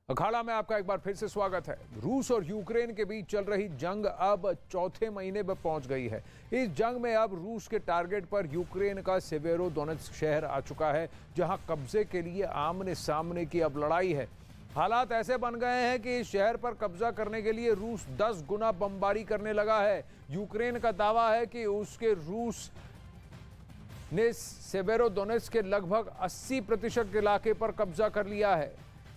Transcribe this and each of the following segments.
अखाड़ा में आपका एक बार फिर से स्वागत है। रूस और यूक्रेन के बीच चल रही जंग अब चौथे महीने में पहुंच गई है। इस जंग में अब रूस के टारगेट पर यूक्रेन का सेवेरोडोनेत्स्क शहर आ चुका है, जहां कब्जे के लिए आमने सामने की अब लड़ाई है। हालात ऐसे बन गए हैं कि इस शहर पर कब्जा करने के लिए रूस 10 गुना बमबारी करने लगा है। यूक्रेन का दावा है कि रूस ने सेवेरोडोनेत्स्क के लगभग 80% इलाके पर कब्जा कर लिया है,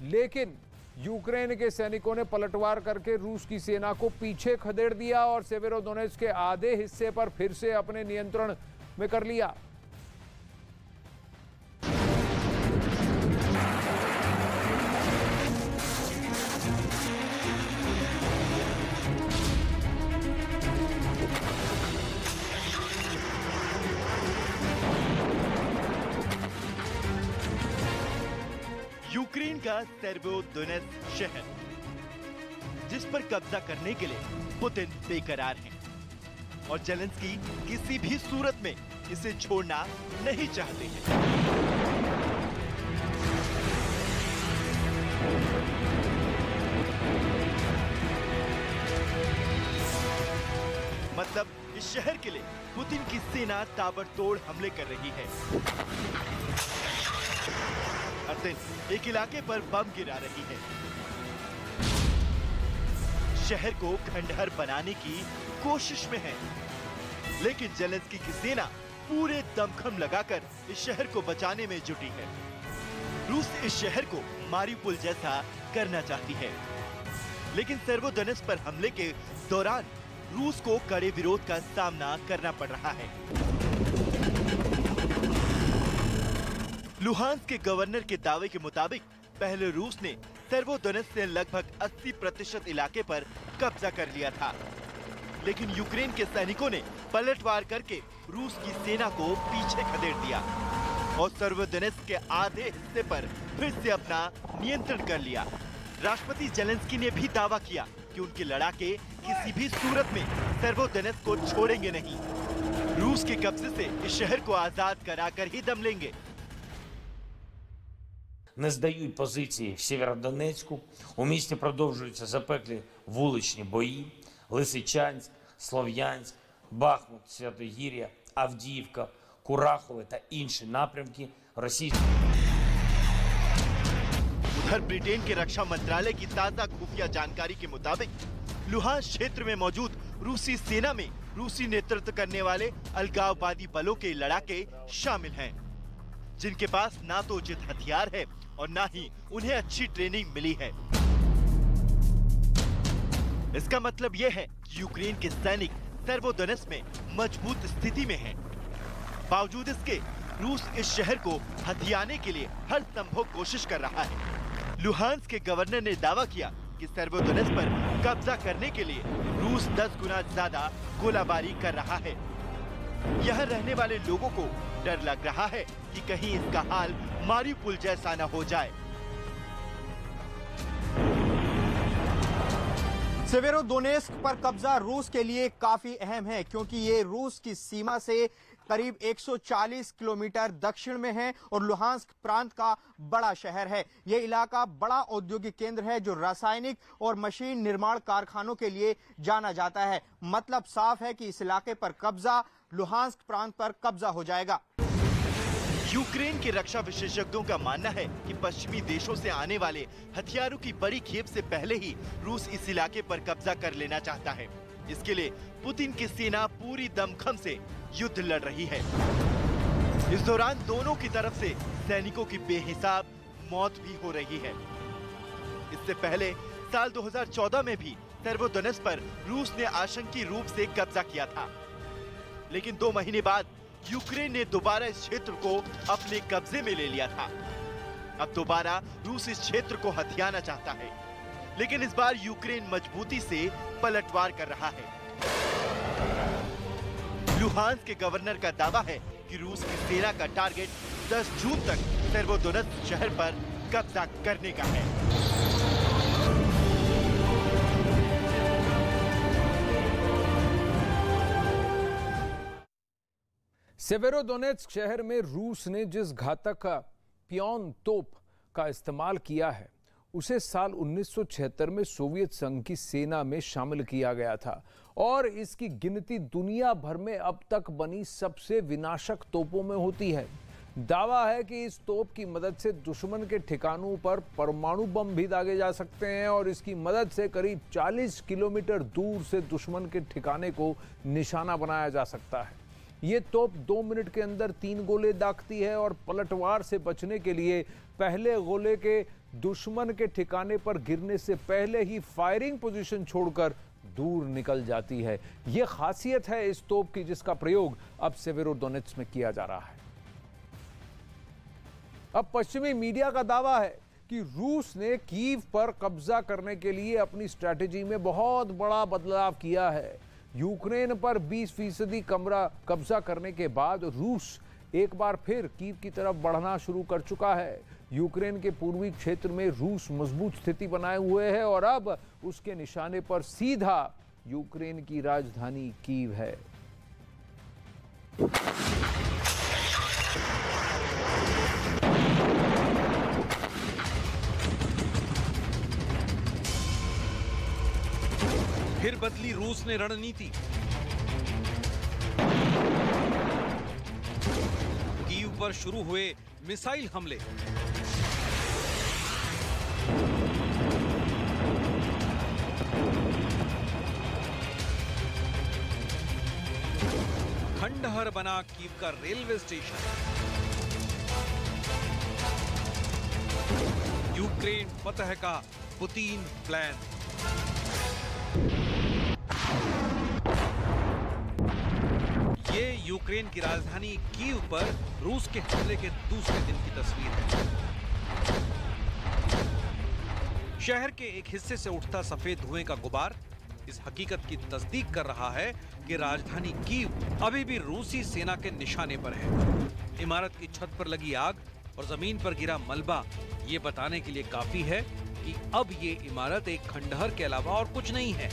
लेकिन यूक्रेन के सैनिकों ने पलटवार करके रूस की सेना को पीछे खदेड़ दिया और सेवेरोडोनेत्स्क के आधे हिस्से पर फिर से अपने नियंत्रण में कर लिया। यूक्रेन का सेवेरोडोनेत्स्क शहर, जिस पर कब्जा करने के लिए पुतिन बेकरार हैं और जेलेंस्की किसी भी सूरत में इसे छोड़ना नहीं चाहते हैं। मतलब इस शहर के लिए पुतिन की सेना ताबड़तोड़ हमले कर रही है। हर दिन एक इलाके पर बम गिरा रही है। शहर को खंडहर बनाने की कोशिश में है, लेकिन जेलेंस्की की सेना पूरे दमखम लगाकर इस शहर को बचाने में जुटी है। रूस इस शहर को मारिउपोल जैसा करना चाहती है, लेकिन सेवेरोडोनेत्स्क पर हमले के दौरान रूस को कड़े विरोध का सामना करना पड़ रहा है। लुहांस्क के गवर्नर के दावे के मुताबिक पहले रूस ने सेवेरोडोनेत्स्क से लगभग 80% इलाके पर कब्जा कर लिया था, लेकिन यूक्रेन के सैनिकों ने पलटवार करके रूस की सेना को पीछे खदेड़ दिया और सेवेरोडोनेत्स्क के आधे हिस्से पर फिर से अपना नियंत्रण कर लिया। राष्ट्रपति जेलेंस्की ने भी दावा किया कि उनके लड़ाके किसी भी सूरत में सेवेरोडोनेत्स्क को छोड़ेंगे नहीं। रूस के कब्जे से इस शहर को आजाद कराकर ही दम लेंगे। Не здають позиції в Сєвєродонецьку. У місті продовжуються запеклі вуличні бої. Лисичанськ, Слов'янськ, Бахмут, Святогір'я, Авдіївка, Курахове та інші напрямки російських. उधर ब्रिटेन के रक्षा मंत्रालय की ताजा खुफिया जानकारी के मुताबिक लुहांस्क क्षेत्र में मौजूद रूसी सेना में रूसी नेतृत्व करने वाले अलगाववादी बलों के लड़ाके शामिल हैं, जिनके पास ना तो उचित हथियार है और ना ही उन्हें अच्छी ट्रेनिंग मिली है। इसका मतलब यह है कि यूक्रेन के सैनिक सेवेरोडोनेत्स्क में मजबूत स्थिति में हैं। बावजूद इसके रूस इस शहर को हथियाने के लिए हर संभव कोशिश कर रहा है। लुहांस्क के गवर्नर ने दावा किया कि सेवेरोडोनेत्स्क पर कब्जा करने के लिए रूस 10 गुना ज्यादा गोलाबारी कर रहा है। यहाँ रहने वाले लोगों को डर लग रहा है कि कहीं इसका हाल मारिउपोल जैसा न हो जाए। सेवेरोडोनेत्स्क पर कब्जा रूस के लिए काफी अहम है, क्योंकि ये रूस की सीमा से करीब 140 किलोमीटर दक्षिण में है और लुहांस्क प्रांत का बड़ा शहर है। ये इलाका बड़ा औद्योगिक केंद्र है जो रासायनिक और मशीन निर्माण कारखानों के लिए जाना जाता है। मतलब साफ है कि इस इलाके पर कब्जा लुहांस्क प्रांत पर कब्जा हो जाएगा। यूक्रेन के रक्षा विशेषज्ञों का मानना है कि पश्चिमी देशों से आने वाले हथियारों की बड़ी खेप से पहले ही रूस इस इलाके पर कब्जा कर लेना चाहता है। इसके लिए पुतिन की सेना पूरी दमखम से युद्ध लड़ रही है। इस दौरान दोनों की तरफ से सैनिकों की बेहिसाब मौत भी हो रही है। इससे पहले साल 2014 में भी सेवेरोडोनेत्स्क पर रूस ने आशंकी रूप से कब्जा किया था, लेकिन 2 महीने बाद यूक्रेन ने दोबारा इस क्षेत्र को अपने कब्जे में ले लिया था। अब दोबारा रूस इस क्षेत्र को हथियाना चाहता है, लेकिन इस बार यूक्रेन मजबूती से पलटवार कर रहा है। लुहांस्क के गवर्नर का दावा है कि रूस की सेना का टारगेट 10 जून तक सेवेरोडोनेत्स्क शहर पर कब्जा करने का है। सेवेरोडोनेत्स्क शहर में रूस ने जिस घातक पियोन तोप का इस्तेमाल किया है, उसे साल 1976 में सोवियत संघ की सेना में शामिल किया गया था और इसकी गिनती दुनिया भर में अब तक बनी सबसे विनाशक तोपों में होती है। दावा है कि इस तोप की मदद से दुश्मन के ठिकानों पर परमाणु बम भी दागे जा सकते हैं और इसकी मदद से करीब 40 किलोमीटर दूर से दुश्मन के ठिकाने को निशाना बनाया जा सकता है। ये तोप 2 मिनट के अंदर 3 गोले दागती है और पलटवार से बचने के लिए पहले गोले के दुश्मन के ठिकाने पर गिरने से पहले ही फायरिंग पोजीशन छोड़कर दूर निकल जाती है। यह खासियत है इस तोप की, जिसका प्रयोग अब सेवेरोडोनेत्स्क में किया जा रहा है। अब पश्चिमी मीडिया का दावा है कि रूस ने कीव पर कब्जा करने के लिए अपनी स्ट्रैटेजी में बहुत बड़ा बदलाव किया है। यूक्रेन पर 20% कब्जा करने के बाद रूस एक बार फिर कीव की तरफ बढ़ना शुरू कर चुका है। यूक्रेन के पूर्वी क्षेत्र में रूस मजबूत स्थिति बनाए हुए है और अब उसके निशाने पर सीधा यूक्रेन की राजधानी कीव है। फिर बदली रूस ने रणनीति। कीव पर शुरू हुए मिसाइल हमले। खंडहर बना कीव का रेलवे स्टेशन। यूक्रेन फतह का पुतिन प्लान। ये यूक्रेन की राजधानी कीव पर रूस के हमले के दूसरे दिन की तस्वीर है। शहर के एक हिस्से से उठता सफेद धुएं का गुबार इस हकीकत की तस्दीक कर रहा है कि राजधानी कीव अभी भी रूसी सेना के निशाने पर है। इमारत की छत पर लगी आग और जमीन पर गिरा मलबा ये बताने के लिए काफी है कि अब ये इमारत एक खंडहर के अलावा और कुछ नहीं है।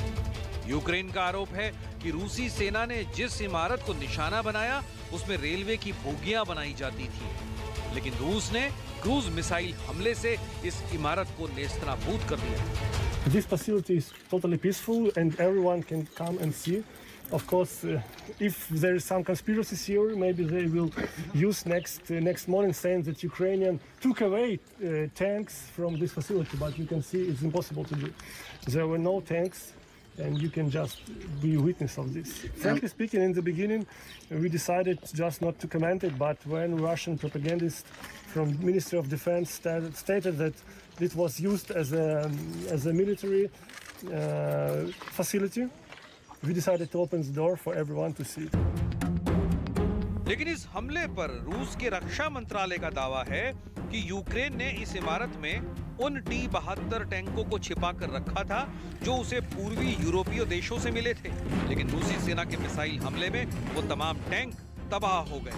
यूक्रेन का आरोप है कि रूसी सेना ने जिस इमारत को निशाना बनाया उसमें रेलवे की बोगियां बनाई जाती थी, लेकिन रूस ने क्रूज मिसाइल हमले से इस इमारत को नेस्तनाबूद कर दिया। This facility is totally peaceful and everyone can come and see. Of course, if there is some conspiracy theory, maybe they will use next morning saying that Ukrainian took away tanks from this facility, but you can see it's impossible to do. There were no tanks, and you can just be witness of this. Frankly speaking, in the beginning, we decided just not to comment it, but when Russian propagandists from Ministry of Defense stated that it was used as a military facility, we decided to open the door for everyone to see. लेकिन इस हमले पर रूस के रक्षा मंत्रालय का दावा है कि यूक्रेन ने इस इमारत में उन T-72 टैंकों को छिपा कर रखा था जो उसे पूर्वी यूरोपीय देशों से मिले थे, लेकिन रूसी सेना के मिसाइल हमले में वो तमाम टैंक तबाह हो गए।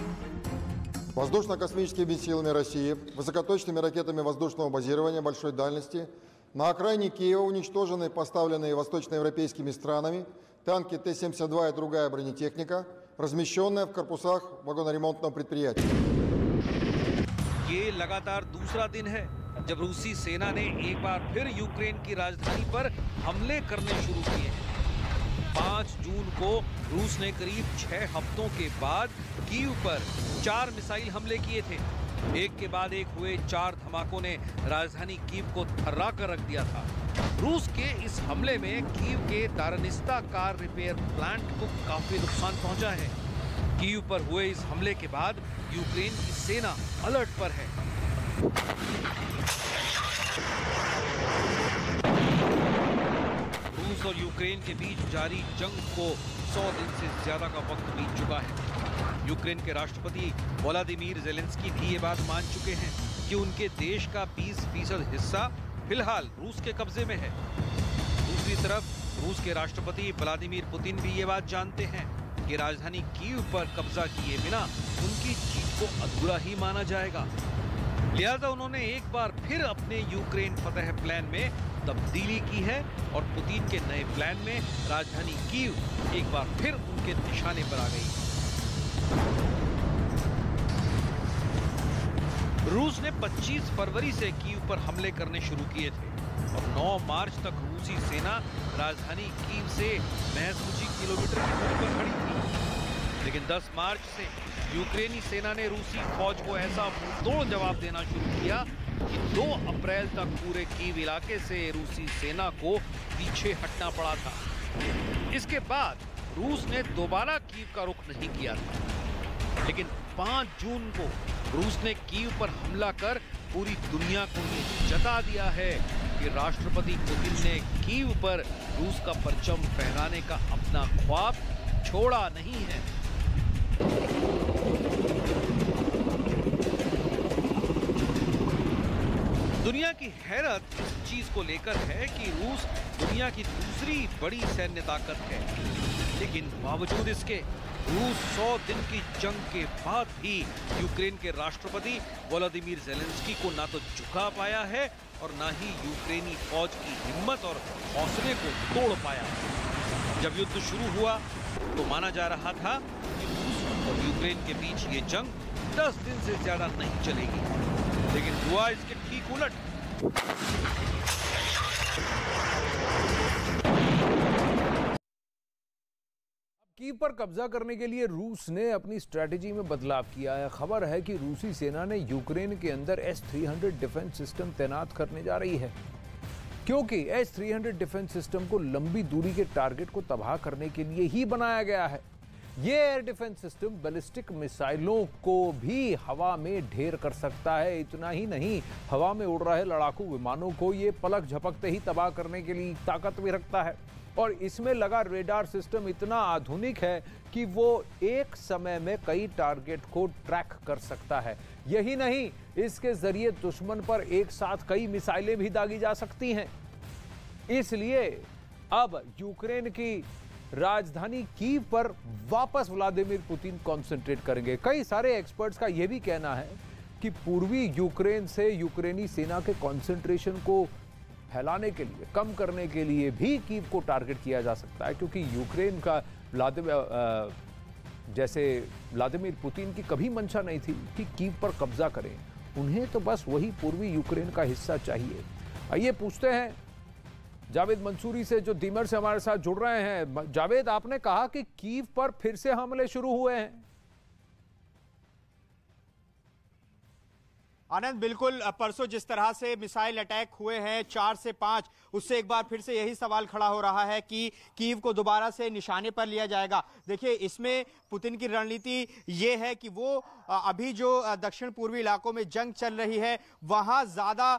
Воздушно-космическими силами России, высокоточными ракетами воздушного базирования большой дальности на окраине Киева уничтожены поставленные восточноевропейскими странами танки Т-72 и другая бронетехника, размещенная в корпусах вагоноремонтного предприятия. ये लगातार दूसरा दिन है जब रूसी सेना ने एक बार फिर यूक्रेन की राजधानी पर हमले करने शुरू किए हैं। 5 जून को रूस ने करीब 6 हफ्तों के बाद कीव पर 4 मिसाइल हमले किए थे। एक के बाद एक हुए 4 धमाकों ने राजधानी कीव को थर्रा कर रख दिया था। रूस के इस हमले में कीव के दारनिस्ता कार रिपेयर प्लांट को काफी नुकसान पहुंचा है। कीव पर हुए इस हमले के बाद यूक्रेन की सेना अलर्ट पर है। रूस और यूक्रेन के बीच जारी जंग को 100 दिन से ज्यादा का वक्त बीत चुका है। यूक्रेन के राष्ट्रपति व्लादिमीर ज़ेलेंस्की भी ये बात मान चुके हैं कि उनके देश का 20% हिस्सा फिलहाल रूस के कब्जे में है। दूसरी तरफ रूस के राष्ट्रपति व्लादिमीर पुतिन भी ये बात जानते हैं कि राजधानी कीव पर कब्जा किए बिना उनकी जीत को अधूरा ही माना जाएगा। लिहाजा उन्होंने एक बार फिर अपने यूक्रेन फतह प्लान में तब्दीली की है और पुतिन के नए प्लान में राजधानी कीव एक बार फिर उनके निशाने पर आ गई। रूस ने 25 फरवरी से कीव पर हमले करने शुरू किए थे और 9 मार्च तक रूसी सेना राजधानी कीव से महज कुछ ही किलोमीटर की दूरी पर खड़ी थी। लेकिन 10 मार्च से यूक्रेनी सेना ने रूसी फौज को ऐसा मुंहतोड़ जवाब देना शुरू किया कि 2 अप्रैल तक पूरे कीव इलाके से रूसी सेना को पीछे हटना पड़ा था। इसके बाद रूस ने दोबारा कीव का रुख नहीं किया था, लेकिन 5 जून को रूस ने कीव पर हमला कर पूरी दुनिया को ये जता दिया है कि राष्ट्रपति पुतिन ने कीव पर रूस का परचम फहराने का अपना ख्वाब छोड़ा नहीं है। दुनिया की हैरत इस चीज को लेकर है कि रूस दुनिया की दूसरी बड़ी सैन्य ताकत है, लेकिन बावजूद इसके रूस 100 दिन की जंग के बाद भी यूक्रेन के राष्ट्रपति वोलोदिमीर ज़ेलेंस्की को ना तो झुका पाया है और ना ही यूक्रेनी फौज की हिम्मत और हौसले को तोड़ पाया। जब युद्ध शुरू हुआ तो माना जा रहा था कि रूस और यूक्रेन के बीच ये जंग 10 दिन से ज्यादा नहीं चलेगी, लेकिन हुआ इसके ठीक उलट। कीव पर कब्जा करने के लिए रूस ने अपनी स्ट्रेटेजी में बदलाव किया है। खबर है कि रूसी सेना ने यूक्रेन के अंदर S-300 डिफेंस सिस्टम तैनात करने जा रही है, क्योंकि S-300 डिफेंस सिस्टम को लंबी दूरी के टारगेट को तबाह करने के लिए ही बनाया गया है। ये एयर डिफेंस सिस्टम बैलिस्टिक मिसाइलों को भी हवा में ढेर कर सकता है। इतना ही नहीं, हवा में उड़ रहे लड़ाकू विमानों को ये पलक झपकते ही तबाह करने के लिए ताकत भी रखता है। और इसमें लगा रेडार सिस्टम इतना आधुनिक है कि वो एक समय में कई टारगेट को ट्रैक कर सकता है। यही नहीं, इसके जरिए दुश्मन पर एक साथ कई मिसाइलें भी दागी जा सकती हैं। इसलिए अब यूक्रेन की राजधानी कीव पर वापस व्लादिमीर पुतिन कंसंट्रेट करेंगे। कई सारे एक्सपर्ट्स का यह भी कहना है कि पूर्वी यूक्रेन से यूक्रेनी सेना के कंसंट्रेशन को फैलाने के लिए, कम करने के लिए भी कीव को टारगेट किया जा सकता है, क्योंकि यूक्रेन का जैसे व्लादिमीर पुतिन की कभी मंशा नहीं थी कि कीव पर कब्जा करें। उन्हें तो बस वही पूर्वी यूक्रेन का हिस्सा चाहिए। आइए पूछते हैं जावेद मंसूरी से, जो दीमर से हमारे साथ जुड़ रहे हैं। जावेद, आपने कहा कि कीव पर फिर से हमले शुरू हुए हैं। आनंद, बिल्कुल। परसों जिस तरह से मिसाइल अटैक हुए हैं 4 से 5, उससे एक बार फिर से यही सवाल खड़ा हो रहा है कि कीव को दोबारा से निशाने पर लिया जाएगा। देखिए, इसमें पुतिन की रणनीति ये है कि वो अभी जो दक्षिण पूर्वी इलाकों में जंग चल रही है वहां ज्यादा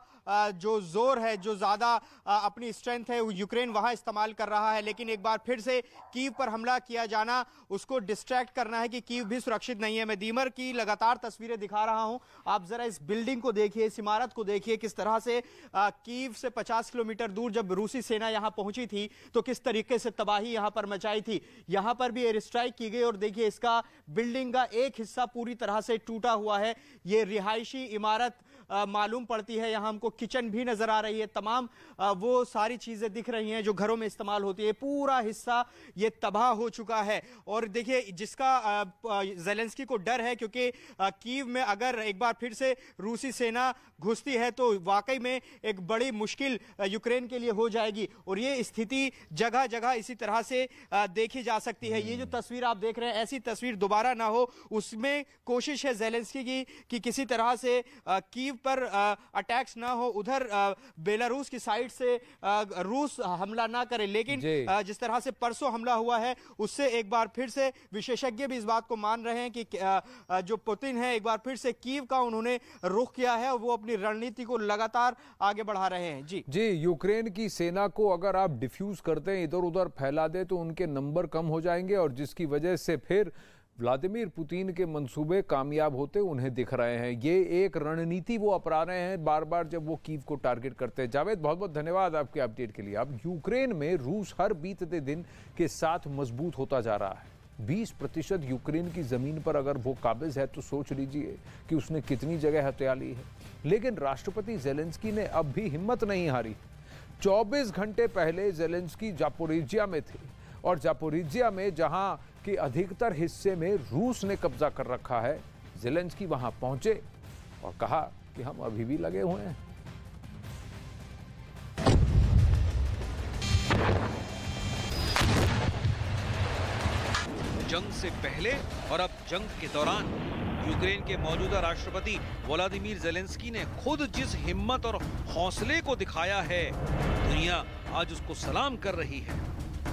जो जोर है, जो ज्यादा अपनी स्ट्रेंथ है, यूक्रेन वहां इस्तेमाल कर रहा है। लेकिन एक बार फिर से कीव पर हमला किया जाना, उसको डिस्ट्रैक्ट करना है कि कीव भी सुरक्षित नहीं है। मैं दीमर की लगातार तस्वीरें दिखा रहा हूं, आप जरा इस बिल्डिंग को देखिए, इस इमारत को देखिए, किस तरह से कीव से 50 किलोमीटर दूर जब रूसी सेना यहां पहुंची थी तो किस तरीके से तबाही यहां पर मचाई थी। यहां पर भी एयर स्ट्राइक की गई और देखिए इसका बिल्डिंग का एक हिस्सा पूरी तरह से टूटा हुआ है। ये रिहायशी इमारत मालूम पड़ती है। यहां हमको किचन भी नजर आ रही है, तमाम वो सारी चीजें दिख रही हैं जो घरों में इस्तेमाल होती है। पूरा हिस्सा ये तबाह हो चुका है। और देखिए, जिसका ज़ेलेंस्की को डर है, क्योंकि कीव में अगर एक बार फिर से रूसी सेना घुसती है तो वाकई में एक बड़ी मुश्किल यूक्रेन के लिए हो जाएगी। और ये स्थिति जगह जगह इसी तरह से देखी जा सकती है। ये जो तस्वीर आप देख रहे हैं, ऐसी तस्वीर दोबारा ना हो, उसमें कोशिश है ज़ेलेंस्की की कि किसी तरह से कीव पर अटैक्स ना हो, उधर बेलारूस की साइड से रूस हमला ना करे। लेकिन जिस तरह से परसों हमला हुआ है, उससे एक बार फिर से विशेषज्ञ भी इस बात को मान रहे हैं कि जो पुतिन है, एक बार फिर से कीव का उन्होंने रुख किया है और वो अपनी रणनीति को लगातार आगे बढ़ा रहे हैं। जी, यूक्रेन की सेना को अगर आप डिफ्यूज करते हैं, इधर उधर फैला दे, तो उनके नंबर कम हो जाएंगे और जिसकी वजह से फिर व्लादिमीर पुतिन के मंसूबे कामयाब होते उन्हें दिख रहे हैं। ये एक रणनीति वो अपना रहे हैं बार बार जब वो कीव को टारगेट करते हैं। जावेद, बहुत बहुत धन्यवाद आपके अपडेट के लिए। अब यूक्रेन में रूस हर बीतते दिन के साथ मजबूत होता जा रहा है। 20% यूक्रेन की जमीन पर अगर वो काबिज है तो सोच लीजिए कि उसने कितनी जगह हत्या ली है। लेकिन राष्ट्रपति ज़ेलेंस्की ने अब भी हिम्मत नहीं हारी। 24 घंटे पहले ज़ेलेंस्की जापोरिजिया में थे और जापोरिजिया में जहां कि अधिकतर हिस्से में रूस ने कब्जा कर रखा है, ज़ेलेंस्की वहां पहुंचे और कहा कि हम अभी भी लगे हुए हैं। जंग से पहले और अब जंग के दौरान यूक्रेन के मौजूदा राष्ट्रपति व्लादिमीर ज़ेलेंस्की ने खुद जिस हिम्मत और हौसले को दिखाया है, दुनिया आज उसको सलाम कर रही है।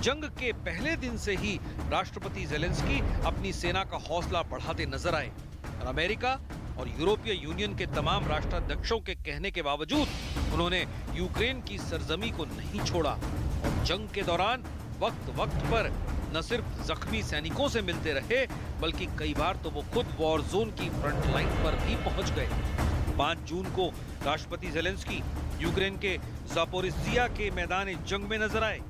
जंग के पहले दिन से ही राष्ट्रपति ज़ेलेंस्की अपनी सेना का हौसला बढ़ाते नजर आए और अमेरिका और यूरोपीय यूनियन के तमाम राष्ट्राध्यक्षों के कहने के बावजूद उन्होंने यूक्रेन की सरजमी को नहीं छोड़ा और जंग के दौरान वक्त वक्त पर न सिर्फ जख्मी सैनिकों से मिलते रहे, बल्कि कई बार तो वो खुद वॉर जोन की फ्रंट लाइन पर भी पहुंच गए। 5 जून को राष्ट्रपति ज़ेलेंस्की यूक्रेन के ज़ापोरिज़िया के मैदान जंग में नजर आए।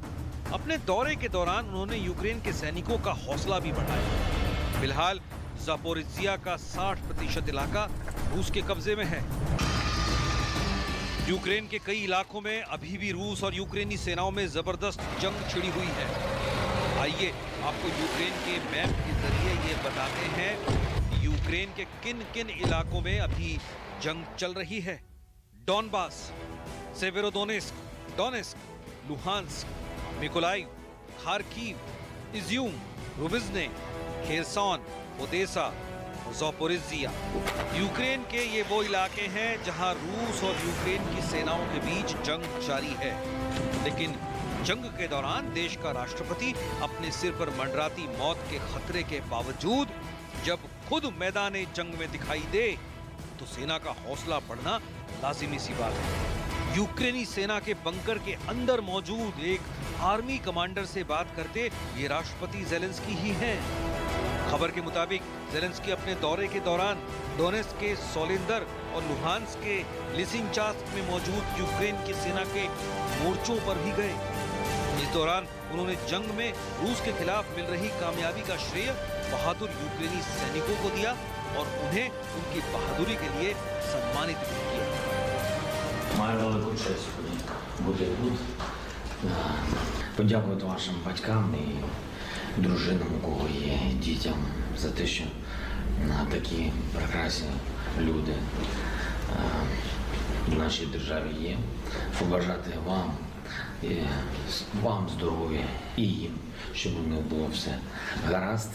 अपने दौरे के दौरान उन्होंने यूक्रेन के सैनिकों का हौसला भी बढ़ाया। फिलहाल ज़ापोरिज़िया का 60% इलाका रूस के कब्जे में है। यूक्रेन के कई इलाकों में अभी भी रूस और यूक्रेनी सेनाओं में जबरदस्त जंग छिड़ी हुई है। आइए आपको यूक्रेन के मैप के जरिए ये बताते हैं कि यूक्रेन के किन किन इलाकों में अभी जंग चल रही है। Donbas, Severodonetsk, Donetsk, Luhansk, Mykolaiv, Kharkiv, Izyum, Rubizhne, Kherson, Odesa, Zaporizhzhia. Ukraine के ये वो इलाके हैं जहां रूस और यूक्रेन की सेनाओं के बीच जंग जारी है। लेकिन जंग के दौरान देश का राष्ट्रपति अपने सिर पर मंडराती मौत के खतरे के बावजूद जब खुद मैदान जंग में दिखाई दे तो सेना का हौसला बढ़ना लाजिमी सी बात है। यूक्रेनी सेना के बंकर के अंदर मौजूद एक आर्मी कमांडर से बात करते ये राष्ट्रपति ज़ेलेंस्की ही हैं। खबर के मुताबिक ज़ेलेंस्की अपने दौरे के दौरान डोनेस्क के सोलिंदर और लुहांस्क के लिसिंचास्क में मौजूद यूक्रेन की सेना के मोर्चों पर भी गए। इस दौरान उन्होंने जंग में रूस के खिलाफ मिल रही कामयाबी का श्रेय बहादुर यूक्रेनी सैनिकों को दिया और उन्हें उनकी बहादुरी के लिए सम्मानित भी किया। Маю велику честь бути тут, подякувати вашим батькам і дружинам, у кого є, дітям за те, що такі прекрасні люди в нашій державі є. Побажати вам здоров'я і їм, щоб у них було все гаразд.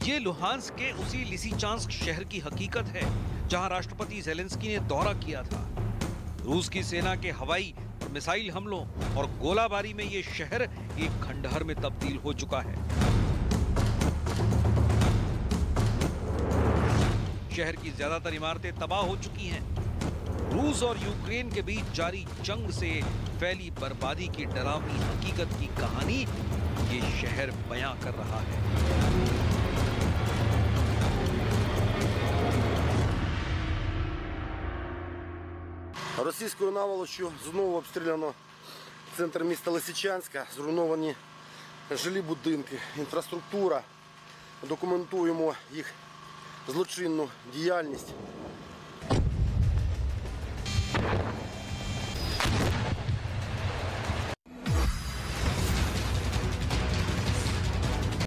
ये लुहांस्क के उसी लिसिचांस्क शहर की हकीकत है जहां राष्ट्रपति ज़ेलेंस्की ने दौरा किया था। रूस की सेना के हवाई और मिसाइल हमलों और गोलाबारी में ये शहर एक खंडहर में तब्दील हो चुका है। शहर की ज्यादातर इमारतें तबाह हो चुकी हैं। रूस और यूक्रेन के बीच जारी जंग से फैली बर्बादी की डरावनी हकीकत की कहानी ये शहर बयां कर रहा है। Російською наволоччю знову обстріляно центр міста Лисичанська, зруйновані жилі будинки, інфраструктура. Документуємо їх злочинну діяльність.